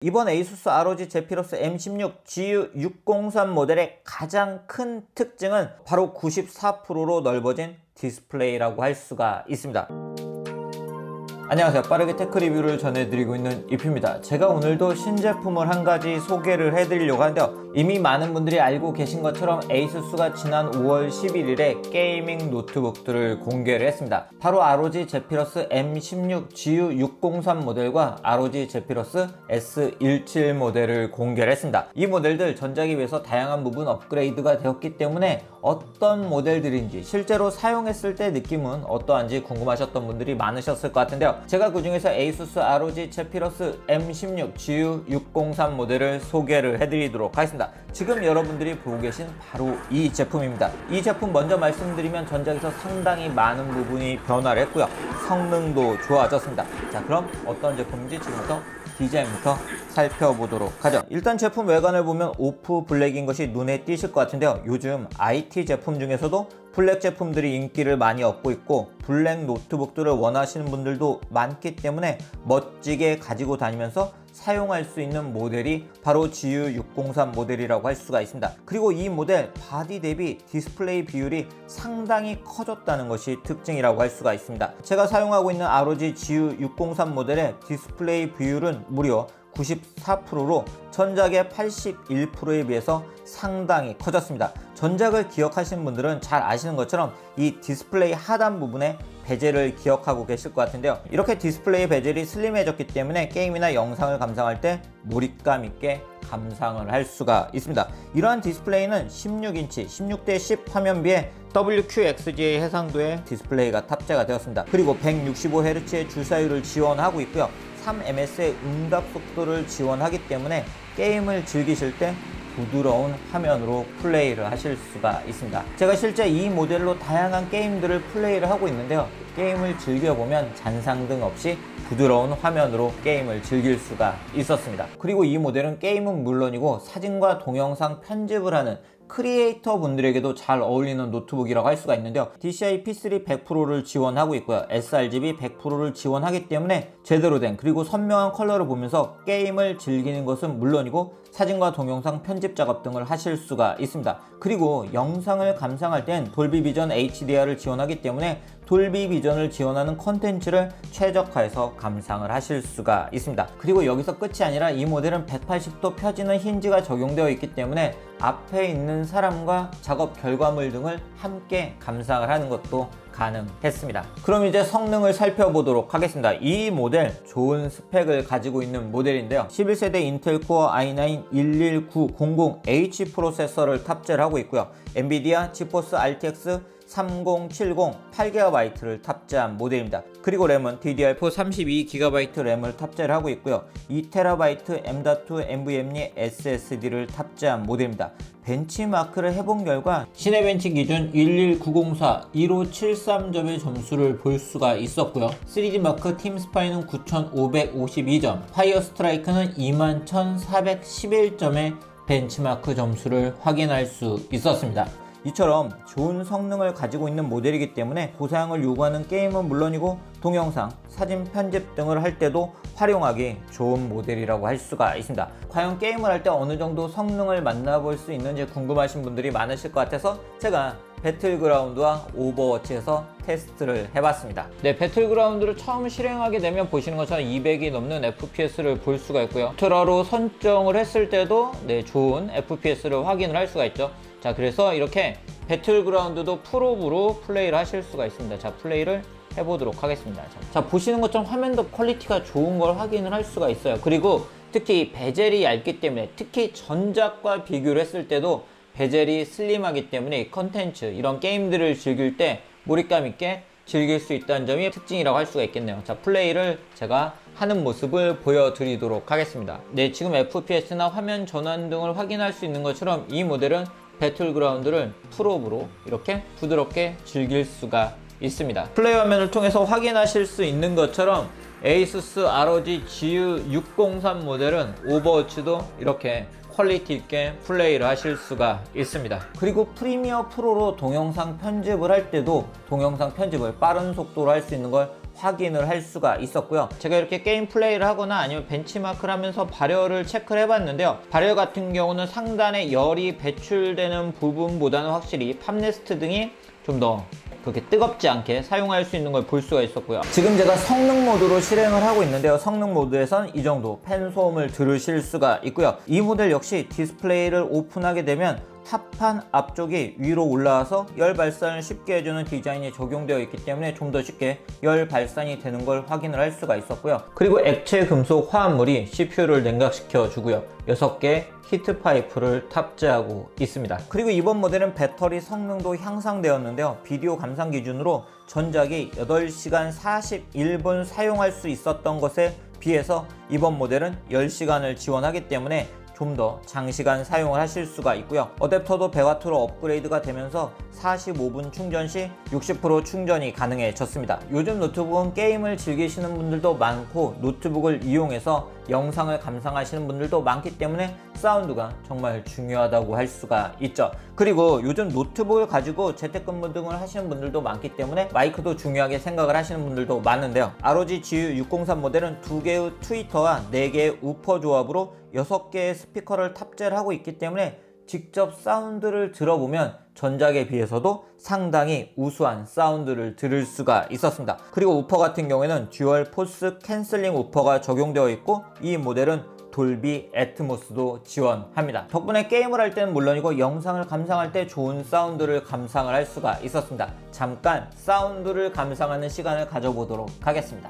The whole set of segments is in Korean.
이번 ASUS ROG 제피러스 M16 GU603 모델의 가장 큰 특징은 바로 94%로 넓어진 디스플레이라고 할 수가 있습니다. 안녕하세요. 빠르게 테크 리뷰를 전해드리고 있는 이프입니다. 제가 오늘도 신제품을 한 가지 소개를 해드리려고 하는데요. 이미 많은 분들이 알고 계신 것처럼 ASUS가 지난 5월 11일에 게이밍 노트북들을 공개를 했습니다. 바로 ROG 제피러스 M16 GU603 모델과 ROG 제피러스 S17 모델을 공개를 했습니다. 이 모델들 전작에 비해서 다양한 부분 업그레이드가 되었기 때문에 어떤 모델들인지 실제로 사용했을 때 느낌은 어떠한지 궁금하셨던 분들이 많으셨을 것 같은데요. 제가 그 중에서 ASUS ROG 제피러스 M16 GU603 모델을 소개를 해드리도록 하겠습니다. 지금 여러분들이 보고 계신 바로 이 제품입니다. 이 제품 먼저 말씀드리면 전작에서 상당히 많은 부분이 변화를 했고요. 성능도 좋아졌습니다. 자, 그럼 어떤 제품인지 지금부터 디자인부터 살펴보도록 하죠. 일단 제품 외관을 보면 오프 블랙인 것이 눈에 띄실 것 같은데요. 요즘 IT 제품 중에서도 블랙 제품들이 인기를 많이 얻고 있고 블랙 노트북들을 원하시는 분들도 많기 때문에 멋지게 가지고 다니면서 사용할 수 있는 모델이 바로 GU603 모델이라고 할 수가 있습니다. 그리고 이 모델 바디 대비 디스플레이 비율이 상당히 커졌다는 것이 특징이라고 할 수가 있습니다. 제가 사용하고 있는 ROG GU603 모델의 디스플레이 비율은 무려 94%로 전작의 81%에 비해서 상당히 커졌습니다. 전작을 기억하시는 분들은 잘 아시는 것처럼 이 디스플레이 하단 부분에 베젤을 기억하고 계실 것 같은데요. 이렇게 디스플레이 베젤이 슬림해졌기 때문에 게임이나 영상을 감상할 때 몰입감 있게 감상을 할 수가 있습니다. 이러한 디스플레이는 16인치 16:10 화면비에 WQXGA 해상도의 디스플레이가 탑재가 되었습니다. 그리고 165Hz의 주사율을 지원하고 있고요. 3ms의 응답 속도를 지원하기 때문에 게임을 즐기실 때 부드러운 화면으로 플레이를 하실 수가 있습니다. 제가 실제 이 모델로 다양한 게임들을 플레이를 하고 있는데요. 게임을 즐겨보면 잔상등 없이 부드러운 화면으로 게임을 즐길 수가 있었습니다. 그리고 이 모델은 게임은 물론이고 사진과 동영상 편집을 하는 크리에이터 분들에게도 잘 어울리는 노트북이라고 할 수가 있는데요. DCI P3 100%를 지원하고 있고요. sRGB 100%를 지원하기 때문에 제대로 된 그리고 선명한 컬러를 보면서 게임을 즐기는 것은 물론이고 사진과 동영상 편집 작업 등을 하실 수가 있습니다. 그리고 영상을 감상할 땐 돌비 비전 HDR을 지원하기 때문에 돌비 비전을 지원하는 컨텐츠를 최적화해서 감상을 하실 수가 있습니다. 그리고 여기서 끝이 아니라 이 모델은 180도 펴지는 힌지가 적용되어 있기 때문에 앞에 있는 사람과 작업 결과물 등을 함께 감상을 하는 것도 가능했습니다. 그럼 이제 성능을 살펴보도록 하겠습니다. 이 모델 좋은 스펙을 가지고 있는 모델인데요. 11세대 인텔 코어 i9 11900H 프로세서를 탑재를 하고 있고요. 엔비디아 지포스 RTX 3070 8GB를 탑재한 모델입니다. 그리고 램은 DDR4 32GB 램을 tab재를 하고 있고요. 2TB M.2 NVMe SSD를 탑재한 모델입니다. 벤치마크를 해본 결과 시네벤치 기준 11904 1573점의 점수를 볼 수가 있었고요. 3D마크 팀스파이는 9552점, 파이어스트라이크는 21411점의 벤치마크 점수를 확인할 수 있었습니다. 이처럼 좋은 성능을 가지고 있는 모델이기 때문에 고사양을 요구하는 게임은 물론이고 동영상, 사진 편집 등을 할 때도 활용하기 좋은 모델이라고 할 수가 있습니다. 과연 게임을 할 때 어느 정도 성능을 만나볼 수 있는지 궁금하신 분들이 많으실 것 같아서 제가 배틀그라운드와 오버워치에서 테스트를 해봤습니다. 네, 배틀그라운드를 처음 실행하게 되면 보시는 것처럼 200이 넘는 FPS를 볼 수가 있고요. ultra로 선정을 했을 때도 좋은 FPS를 확인을 할 수가 있죠. 자, 그래서 이렇게 배틀그라운드도 풀옵으로 플레이를 하실 수가 있습니다. 자, 플레이를 해보도록 하겠습니다. 자, 보시는 것처럼 화면도 퀄리티가 좋은 걸 확인을 할 수가 있어요. 그리고 특히 베젤이 얇기 때문에 특히 전작과 비교를 했을 때도 베젤이 슬림하기 때문에 이 컨텐츠, 이런 게임들을 즐길 때 몰입감 있게 즐길 수 있다는 점이 특징이라고 할 수가 있겠네요. 자, 플레이를 제가 하는 모습을 보여드리도록 하겠습니다. 네, 지금 FPS나 화면 전환 등을 확인할 수 있는 것처럼 이 모델은 배틀그라운드를 풀옵으로 이렇게 부드럽게 즐길 수가 있습니다. 플레이 화면을 통해서 확인하실 수 있는 것처럼 ASUS ROG GU603 모델은 오버워치도 이렇게 퀄리티 있게 플레이를 하실 수가 있습니다. 그리고 프리미어 프로로 동영상 편집을 할 때도 동영상 편집을 빠른 속도로 할 수 있는 걸 확인을 할 수가 있었고요. 제가 이렇게 게임 플레이를 하거나 아니면 벤치마크를 하면서 발열을 체크를 해봤는데요. 발열 같은 경우는 상단에 열이 배출되는 부분보다는 확실히 팜레스트 등이 좀 더 그렇게 뜨겁지 않게 사용할 수 있는 걸 볼 수가 있었고요. 지금 제가 성능 모드로 실행을 하고 있는데요. 성능 모드에선 이 정도 팬 소음을 들으실 수가 있고요. 이 모델 역시 디스플레이를 오픈하게 되면 합판 앞쪽이 위로 올라와서 열 발산을 쉽게 해주는 디자인이 적용되어 있기 때문에 좀 더 쉽게 열 발산이 되는 걸 확인을 할 수가 있었고요. 그리고 액체 금속 화합물이 CPU를 냉각시켜 주고요. 6개 히트 파이프를 탑재하고 있습니다. 그리고 이번 모델은 배터리 성능도 향상되었는데요. 비디오 감상 기준으로 전작이 8시간 41분 사용할 수 있었던 것에 비해서 이번 모델은 10시간을 지원하기 때문에 좀 더 장시간 사용을 하실 수가 있고요. 어댑터도 100W로 업그레이드가 되면서 45분 충전 시 60% 충전이 가능해졌습니다. 요즘 노트북은 게임을 즐기시는 분들도 많고 노트북을 이용해서 영상을 감상하시는 분들도 많기 때문에 사운드가 정말 중요하다고 할 수가 있죠. 그리고 요즘 노트북을 가지고 재택근무 등을 하시는 분들도 많기 때문에 마이크도 중요하게 생각을 하시는 분들도 많은데요. ROG GU603 모델은 2개의 트위터와 4개의 우퍼 조합으로 6개의 스피커를 탑재를 하고 있기 때문에 직접 사운드를 들어보면 전작에 비해서도 상당히 우수한 사운드를 들을 수가 있었습니다. 그리고 우퍼 같은 경우에는 듀얼 포스 캔슬링 우퍼가 적용되어 있고 이 모델은 돌비 애트모스도 지원합니다. 덕분에 게임을 할 때는 물론이고 영상을 감상할 때 좋은 사운드를 감상을 할 수가 있었습니다. 잠깐 사운드를 감상하는 시간을 가져보도록 하겠습니다.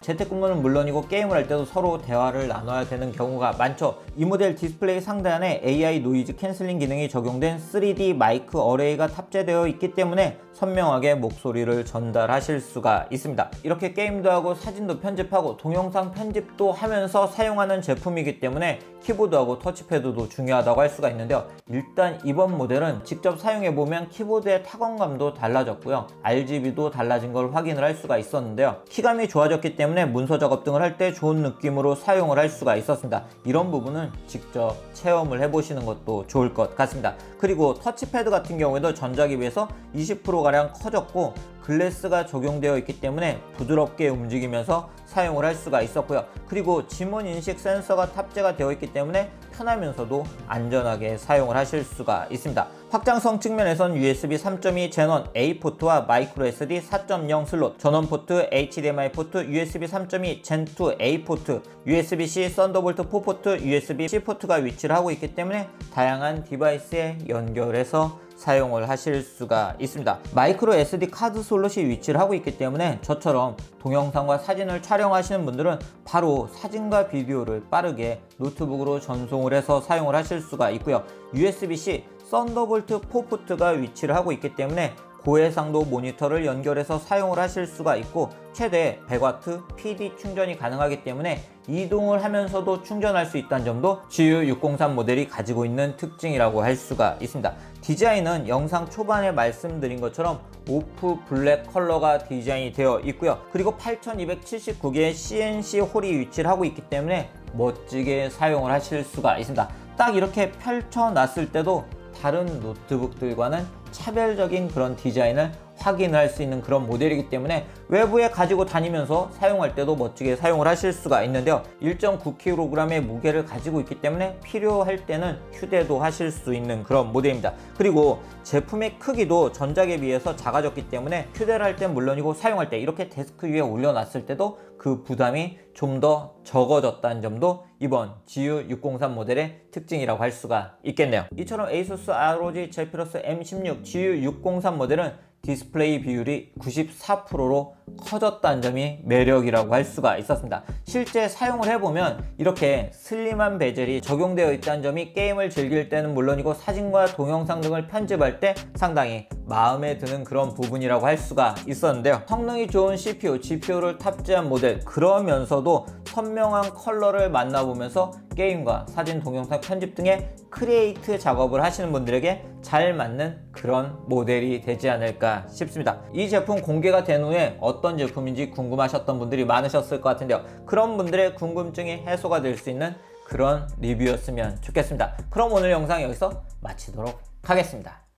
재택근무는 물론이고 게임을 할 때도 서로 대화를 나눠야 되는 경우가 많죠. 이 모델 디스플레이 상단에 AI 노이즈 캔슬링 기능이 적용된 3D 마이크 어레이가 탑재되어 있기 때문에 선명하게 목소리를 전달하실 수가 있습니다. 이렇게 게임도 하고 사진도 편집하고 동영상 편집도 하면서 사용하는 제품이기 때문에 키보드하고 터치패드도 중요하다고 할 수가 있는데요. 일단 이번 모델은 직접 사용해보면 키보드의 타건감도 달라졌고요. RGB도 달라진 걸 확인을 할 수가 있었는데요. 키감이 좋아졌기 때문에 문서 작업 등을 할 때 좋은 느낌으로 사용을 할 수가 있었습니다. 이런 부분은 직접 체험을 해보시는 것도 좋을 것 같습니다. 그리고 터치패드 같은 경우에도 전작에 비해서 20%가량 커졌고 글래스가 적용되어 있기 때문에 부드럽게 움직이면서 사용을 할 수가 있었고요. 그리고 지문 인식 센서가 탑재가 되어 있기 때문에 편하면서도 안전하게 사용을 하실 수가 있습니다. 확장성 측면에선 USB 3.2 제넌 A 포트와 마이크로 SD 4.0 슬롯, 전원 포트, HDMI 포트, USB 3.2 젠2 A 포트, USB-C 썬더볼트 4 포트, USB-C 포트가 위치를 하고 있기 때문에 다양한 디바이스에 연결해서 사용을 하실 수가 있습니다. 마이크로 SD 카드 슬롯이 위치를 하고 있기 때문에 저처럼 동영상과 사진을 촬영하시는 분들은 바로 사진과 비디오를 빠르게 노트북으로 전송을 해서 사용을 하실 수가 있고요. USB-C 썬더볼트 4 포트가 위치를 하고 있기 때문에 고해상도 모니터를 연결해서 사용을 하실 수가 있고 최대 100W PD 충전이 가능하기 때문에 이동을 하면서도 충전할 수 있다는 점도 GU603 모델이 가지고 있는 특징이라고 할 수가 있습니다. 디자인은 영상 초반에 말씀드린 것처럼 오프 블랙 컬러가 디자인이 되어 있고요. 그리고 8279개의 CNC 홀이 위치를 하고 있기 때문에 멋지게 사용을 하실 수가 있습니다. 딱 이렇게 펼쳐놨을 때도 다른 노트북들과는 차별적인 그런 디자인을 확인할 수 있는 그런 모델이기 때문에 외부에 가지고 다니면서 사용할 때도 멋지게 사용을 하실 수가 있는데요. 1.9kg의 무게를 가지고 있기 때문에 필요할 때는 휴대도 하실 수 있는 그런 모델입니다. 그리고 제품의 크기도 전작에 비해서 작아졌기 때문에 휴대를 할 땐 물론이고 사용할 때 이렇게 데스크 위에 올려놨을 때도 그 부담이 좀 더 적어졌다는 점도 이번 GU603 모델의 특징이라고 할 수가 있겠네요. 이처럼 ASUS ROG 제피러스 M16 GU603 모델은 디스플레이 비율이 94%로 커졌다는 점이 매력이라고 할 수가 있었습니다. 실제 사용을 해보면 이렇게 슬림한 베젤이 적용되어 있다는 점이 게임을 즐길 때는 물론이고 사진과 동영상 등을 편집할 때 상당히 마음에 드는 그런 부분이라고 할 수가 있었는데요. 성능이 좋은 CPU, GPU를 탑재한 모델, 그러면서도 선명한 컬러를 만나보면서 게임과 사진, 동영상 편집 등의 크리에이트 작업을 하시는 분들에게 잘 맞는 그런 모델이 되지 않을까 싶습니다. 이 제품 공개가 된 후에 어떤 제품인지 궁금하셨던 분들이 많으셨을 것 같은데요. 그런 분들의 궁금증이 해소가 될 수 있는 그런 리뷰였으면 좋겠습니다. 그럼 오늘 영상 여기서 마치도록 하겠습니다.